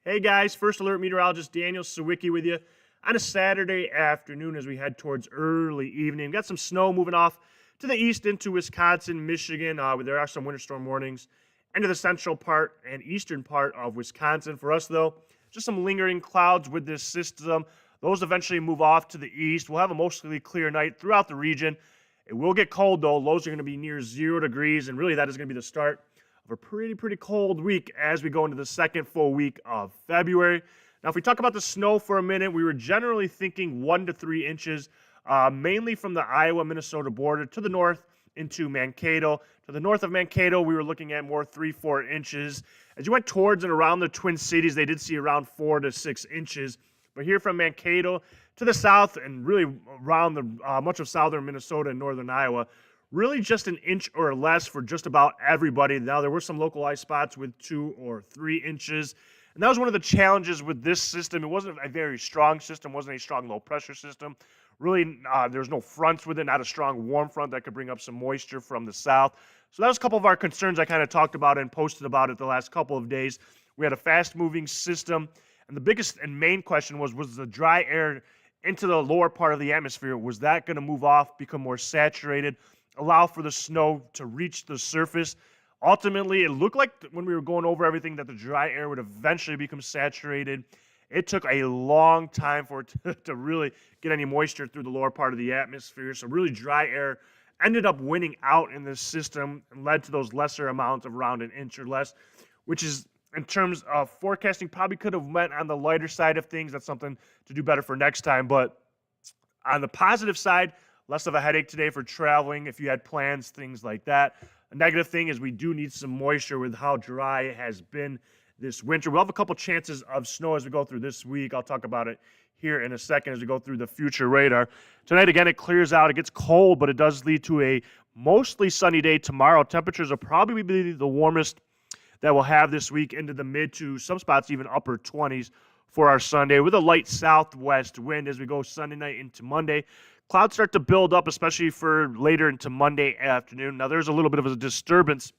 Hey guys, First Alert Meteorologist Daniel Sawicki with you on a Saturday afternoon as we head towards early evening. Got some snow moving off to the east into Wisconsin, Michigan. There are some winter storm warnings into the central part and eastern part of Wisconsin. For us, though, just some lingering clouds with this system. Those eventually move off to the east. We'll have a mostly clear night throughout the region. It will get cold, though. Lows are going to be near 0 degrees, and really that is going to be the start of a pretty cold week as we go into the second full week of February. Now, if we talk about the snow for a minute, we were generally thinking 1 to 3 inches, mainly from the Iowa-Minnesota border to the north into Mankato. To the north of Mankato, we were looking at more 3-4 inches. As you went towards and around the Twin Cities, they did see around 4 to 6 inches. But here from Mankato to the south and really around the much of southern Minnesota and northern Iowa, really just an inch or less for just about everybody. Now, there were some localized spots with 2 or 3 inches. And that was one of the challenges with this system. It wasn't a very strong system, wasn't a strong low-pressure system. Really, there's no fronts with it, not a strong warm front that could bring up some moisture from the south. So that was a couple of our concerns I kind of talked about and posted about it the last couple of days. We had a fast-moving system. And the biggest and main question was the dry air into the lower part of the atmosphere, was that going to move off, become more saturated, allow for the snow to reach the surface? Ultimately, it looked like when we were going over everything that the dry air would eventually become saturated. It took a long time for it to really get any moisture through the lower part of the atmosphere. So really dry air ended up winning out in this system and led to those lesser amounts of around an inch or less, which is, in terms of forecasting, probably could have went on the lighter side of things. That's something to do better for next time. But on the positive side, less of a headache today for traveling if you had plans, things like that. A negative thing is we do need some moisture with how dry it has been this winter. We'll have a couple chances of snow as we go through this week. I'll talk about it here in a second as we go through the future radar. Tonight, again, it clears out. It gets cold, but it does lead to a mostly sunny day tomorrow. Temperatures will probably be the warmest that we'll have this week, into the mid to some spots even upper 20s for our Sunday, with a light southwest wind as we go Sunday night into Monday. Clouds start to build up, especially for later into Monday afternoon. Now, there's a little bit of a disturbance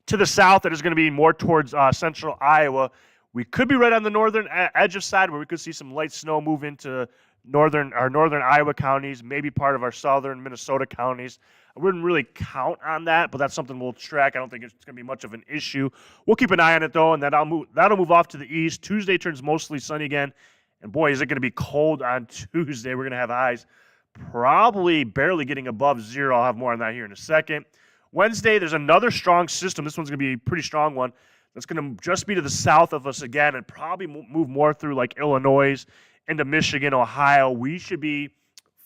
to the south that is going to be more towards central Iowa. We could be right on the northern edge of side where we could see some light snow move into northern Iowa counties, maybe part of our southern Minnesota counties. I wouldn't really count on that, but that's something we'll track. I don't think it's going to be much of an issue. We'll keep an eye on it, though, and that'll move off to the east. Tuesday turns mostly sunny again. And boy, is it going to be cold on Tuesday. We're going to have highs probably barely getting above 0. I'll have more on that here in a second. Wednesday, there's another strong system. This one's going to be a pretty strong one. That's going to just be to the south of us again and probably move more through like Illinois into Michigan, Ohio. We should be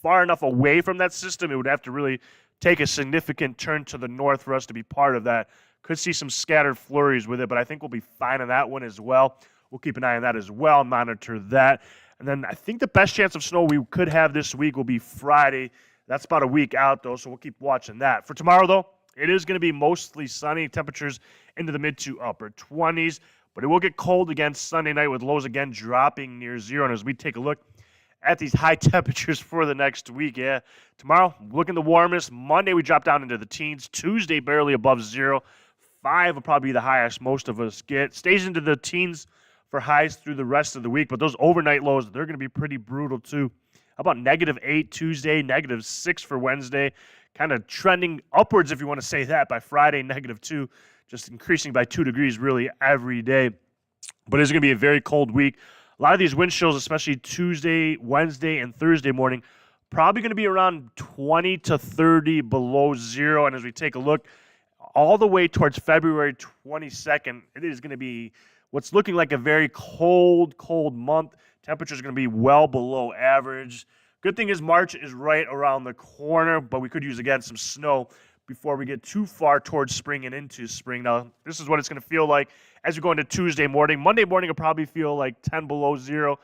far enough away from that system. It would have to really take a significant turn to the north for us to be part of that. Could see some scattered flurries with it, but I think we'll be fine on that one as well. We'll keep an eye on that as well, monitor that. And then I think the best chance of snow we could have this week will be Friday. That's about a week out, though, so we'll keep watching that. For tomorrow, though, it is going to be mostly sunny. Temperatures into the mid to upper 20s. But it will get cold again Sunday night with lows again dropping near 0. And as we take a look at these high temperatures for the next week, tomorrow, looking the warmest. Monday, we drop down into the teens. Tuesday, barely above 0. 5 will probably be the highest most of us get. Stays into the teens for highs through the rest of the week. But those overnight lows, they're going to be pretty brutal, too. How about -8 Tuesday, -6 for Wednesday? Kind of trending upwards, if you want to say that, by Friday, -2. Just increasing by 2 degrees really every day. But it's going to be a very cold week. A lot of these wind chills, especially Tuesday, Wednesday, and Thursday morning, probably going to be around 20 to 30 below 0. And as we take a look all the way towards February 22nd, it is going to be what's looking like a very cold month. Temperatures are going to be well below average. Good thing is March is right around the corner, but we could use, again, some snow before we get too far towards spring and into spring. Now, this is what it's going to feel like as we go into Tuesday morning. Monday morning will probably feel like 10 below 0,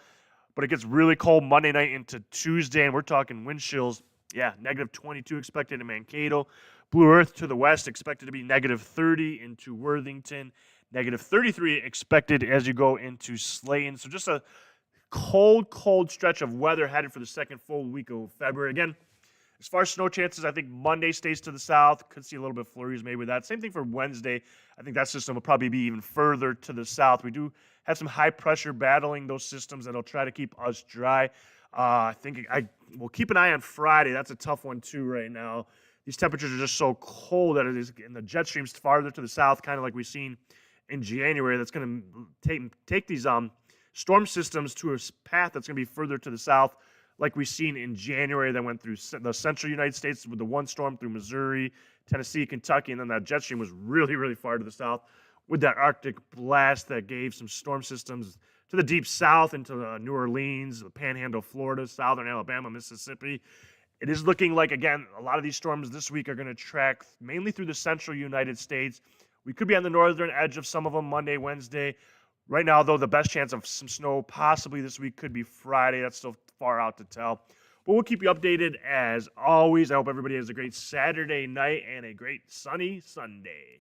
but it gets really cold Monday night into Tuesday, and we're talking wind chills. -22 expected in Mankato. Blue Earth to the west expected to be -30 into Worthington. -33 expected as you go into Slayton. So just a cold stretch of weather headed for the second full week of February. Again, As far as snow chances, I think Monday stays to the south. Could see a little bit of flurries maybe with that. Same thing for Wednesday. I think that system will probably be even further to the south. We do have some high pressure battling those systems that'll try to keep us dry. I think I will keep an eye on Friday. That's a tough one too right now. These temperatures are just so cold that it is, and the jet streams farther to the south, kind of like we've seen in January. That's going to take these storm systems to a path that's going to be further to the south, like we've seen in January that went through the central United States with the one storm through Missouri, Tennessee, Kentucky, and then that jet stream was really, really far to the south with that Arctic blast that gave some storm systems to the deep south into New Orleans, the Panhandle, Florida, southern Alabama, Mississippi. It is looking like, again, a lot of these storms this week are going to track mainly through the central United States. We could be on the northern edge of some of them Monday, Wednesday. Right now, though, the best chance of some snow possibly this week could be Friday. That's still far out to tell. But we'll keep you updated as always. I hope everybody has a great Saturday night and a great sunny Sunday.